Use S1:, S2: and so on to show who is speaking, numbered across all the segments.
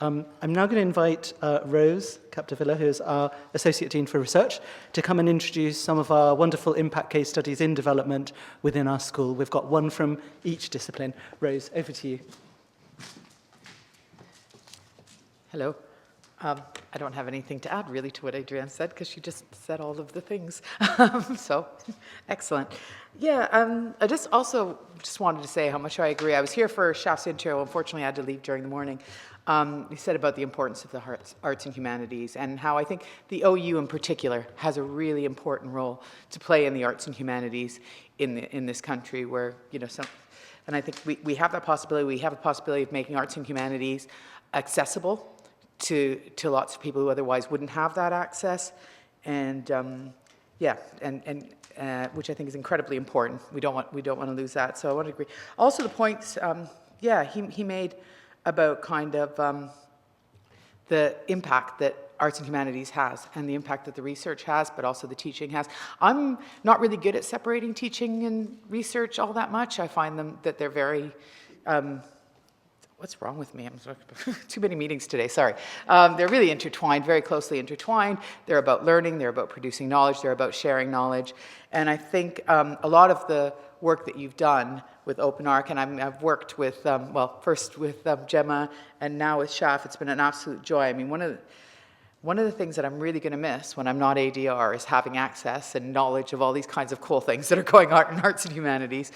S1: I'm now going to invite Rose Capdevila, who is our Associate Dean for Research, to come and introduce some of our wonderful impact case studies in development within our school. We've got one from each discipline. Rose, over to you.
S2: Hello. I don't have anything to add really to what Adrienne said because she just said all of the things. So, excellent. Yeah, I just wanted to say how much I agree. I was here for Shaft's intro. Unfortunately, I had to leave during the morning. He said about the importance of the arts and humanities and how I think the OU in particular has a really important role to play in the arts and humanities in this country where, you know, and I think we have that possibility. We have a possibility of making arts and humanities accessible to lots of people who otherwise wouldn't have that access, and which I think is incredibly important. We don't want to lose that. So I want to agree. Also, the points, he made about kind of the impact that arts and humanities has, and the impact that the research has, but also the teaching has. I'm not really good at separating teaching and research all that much. I find that they're very. What's wrong with me? I'm too many meetings today, sorry. They're really intertwined, very closely intertwined. They're about learning, they're about producing knowledge, they're about sharing knowledge. And I think a lot of the work that you've done with OpenArc, and I've worked with, first with Gemma and now with Shaf, it's been an absolute joy. I mean, one of the things that I'm really going to miss when I'm not ADR is having access and knowledge of all these kinds of cool things that are going on in arts and humanities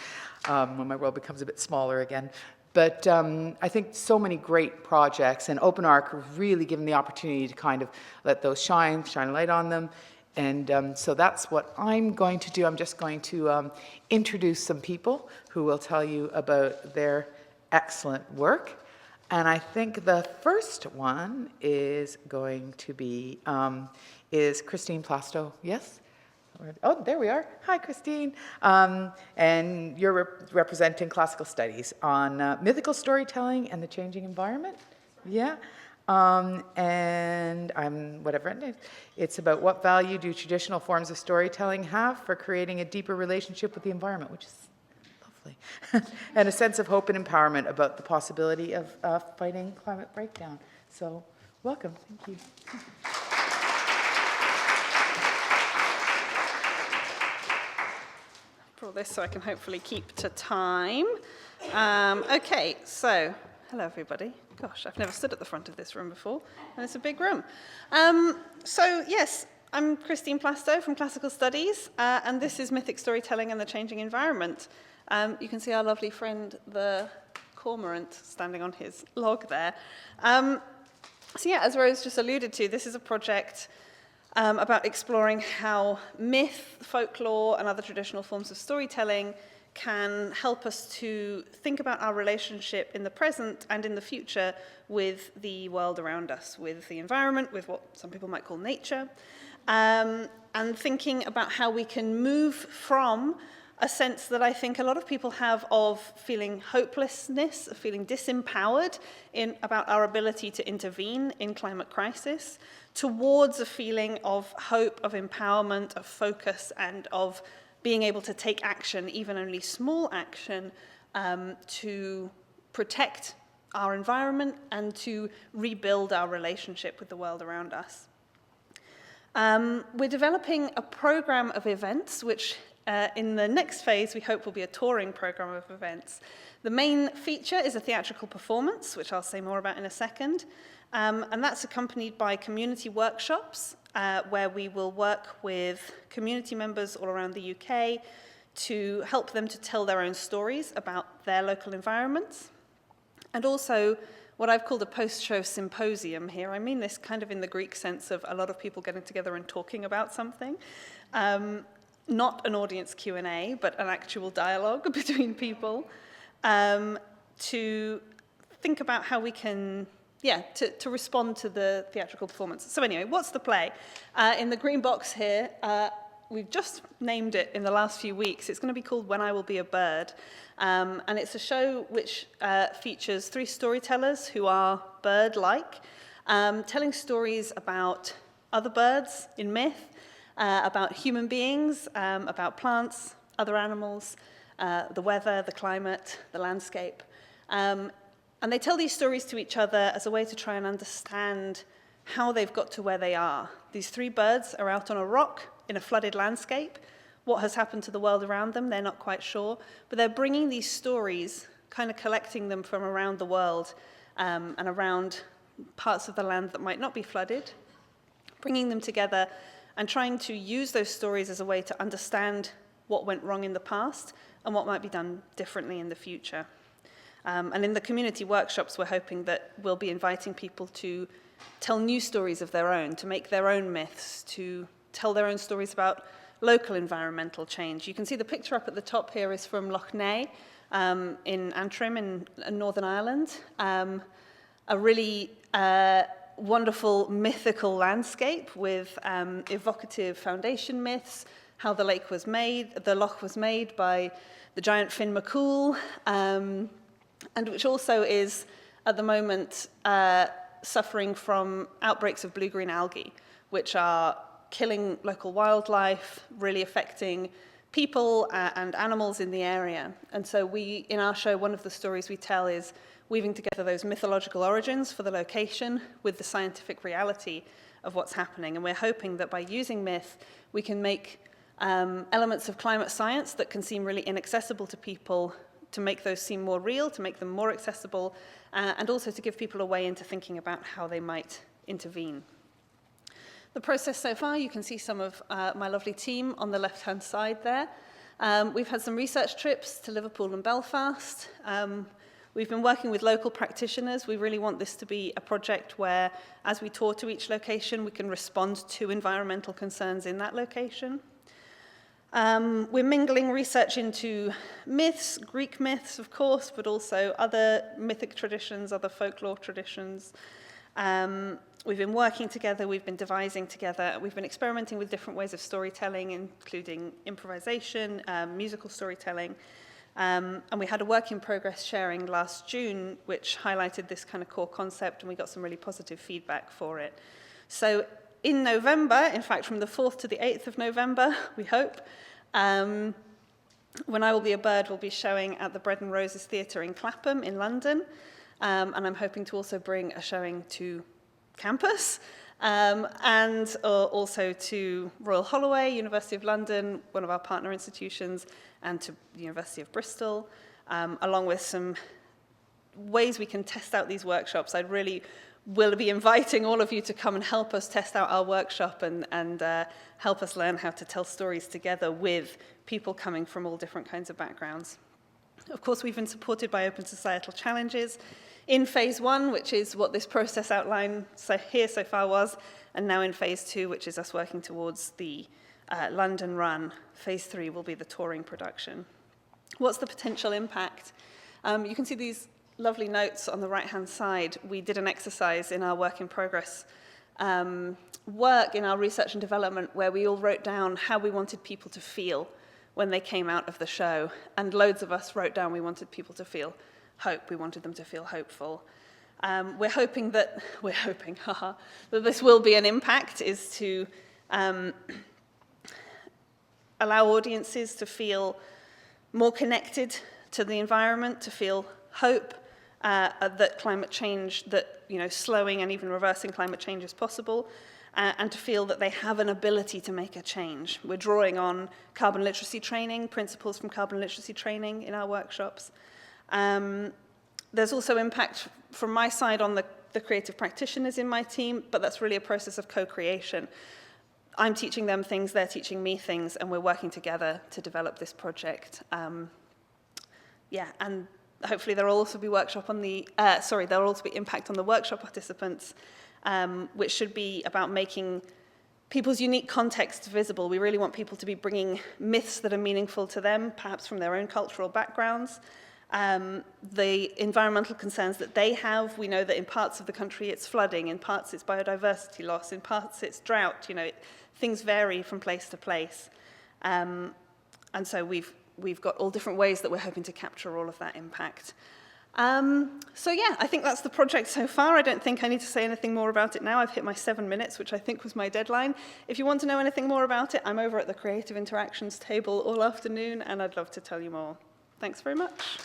S2: when my world becomes a bit smaller again. But I think so many great projects, and OpenArc have really given the opportunity to kind of let those shine a light on them. And so that's what I'm going to do. I'm just going to introduce some people who will tell you about their excellent work. And I think the first one is going to be, is Christine Plastow. Yes? Oh, there we are. Hi, Christine. And you're representing classical studies on mythical storytelling and the changing environment. Yeah. And whatever. It's about what value do traditional forms of storytelling have for creating a deeper relationship with the environment, which is lovely. And a sense of hope and empowerment about the possibility of fighting climate breakdown. So, welcome. Thank you.
S3: This so I can hopefully keep to time. Okay, so hello everybody. Gosh, I've never stood at the front of this room before, and it's a big room. So yes, I'm Christine Plastow from Classical Studies, and this is Mythic Storytelling and the Changing Environment. You can see our lovely friend, the cormorant, standing on his log there. So yeah, as Rose just alluded to, this is a project about exploring how myth, folklore, and other traditional forms of storytelling can help us to think about our relationship in the present and in the future with the world around us, with the environment, with what some people might call nature, and thinking about how we can move from a sense that I think a lot of people have of feeling hopelessness, of feeling disempowered about our ability to intervene in climate crisis, towards a feeling of hope, of empowerment, of focus, and of being able to take action, even only small action, to protect our environment and to rebuild our relationship with the world around us. We're developing a program of events, which in the next phase we hope will be a touring program of events. The main feature is a theatrical performance, which I'll say more about in a second. And that's accompanied by community workshops where we will work with community members all around the UK to help them to tell their own stories about their local environments. And also what I've called a post-show symposium here. I mean this kind of in the Greek sense of a lot of people getting together and talking about something. Not an audience Q&A, but an actual dialogue between people to think about how we can to respond to the theatrical performance. So anyway, what's the play? In the green box here, we've just named it in the last few weeks. It's going to be called When I Will Be a Bird. And it's a show which features 3 storytellers who are bird-like, telling stories about other birds in myth, about human beings, about plants, other animals, the weather, the climate, the landscape. And they tell these stories to each other as a way to try and understand how they've got to where they are. These three birds are out on a rock in a flooded landscape. What has happened to the world around them, they're not quite sure. But they're bringing these stories, kind of collecting them from around the world and around parts of the land that might not be flooded, bringing them together and trying to use those stories as a way to understand what went wrong in the past and what might be done differently in the future. And in the community workshops, we're hoping that we'll be inviting people to tell new stories of their own, to make their own myths, to tell their own stories about local environmental change. You can see the picture up at the top here is from Loch Ness in Antrim in Northern Ireland. A really wonderful mythical landscape with evocative foundation myths, how the loch was made by the giant Finn McCool, and which also is, at the moment, suffering from outbreaks of blue-green algae, which are killing local wildlife, really affecting people and animals in the area. And so in our show, one of the stories we tell is weaving together those mythological origins for the location with the scientific reality of what's happening. And we're hoping that by using myth, we can make elements of climate science that can seem really inaccessible to people, to make those seem more real, to make them more accessible, and also to give people a way into thinking about how they might intervene. The process so far, you can see some of my lovely team on the left-hand side there. We've had some research trips to Liverpool and Belfast. We've been working with local practitioners. We really want this to be a project where, as we tour to each location, we can respond to environmental concerns in that location. We're mingling research into myths, Greek myths, of course, but also other mythic traditions, other folklore traditions. We've been working together, we've been devising together, we've been experimenting with different ways of storytelling, including improvisation, musical storytelling. And we had a work in progress sharing last June, which highlighted this kind of core concept, and we got some really positive feedback for it. So in November, in fact, from the 4th to the 8th of November, we hope, When I Will Be a Bird will be showing at the Bread and Roses Theatre in Clapham in London. And I'm hoping to also bring a showing to campus and also to Royal Holloway, University of London, one of our partner institutions, and to the University of Bristol, along with some ways we can test out these workshops. I really will be inviting all of you to come and help us test out our workshop and help us learn how to tell stories together with people coming from all different kinds of backgrounds. Of course, we've been supported by Open Societal Challenges in phase 1, which is what this process outline so far was, and now in phase 2, which is us working towards the London run. Phase 3 will be the touring production. What's the potential impact? You can see these lovely notes on the right-hand side. We did an exercise in our work in progress work in our research and development where we all wrote down how we wanted people to feel when they came out of the show. And loads of us wrote down we wanted people to feel hope. We wanted them to feel hopeful. We're hoping that this will be an impact, is to allow audiences to feel more connected to the environment, to feel hope that climate change, that slowing and even reversing climate change is possible, and to feel that they have an ability to make a change. We're drawing on carbon literacy training, principles from carbon literacy training in our workshops. There's also impact from my side on the creative practitioners in my team, but that's really a process of co-creation. I'm teaching them things, they're teaching me things, and we're working together to develop this project. And hopefully there will also be there will also be impact on the workshop participants, which should be about making people's unique contexts visible. We really want people to be bringing myths that are meaningful to them, perhaps from their own cultural backgrounds. The environmental concerns that they have, we know that in parts of the country it's flooding, in parts it's biodiversity loss, in parts it's drought, things vary from place to place. And so we've got all different ways that we're hoping to capture all of that impact. I think that's the project so far. I don't think I need to say anything more about it now. I've hit my 7 minutes, which I think was my deadline. If you want to know anything more about it, I'm over at the Creative Interactions table all afternoon, and I'd love to tell you more. Thanks very much.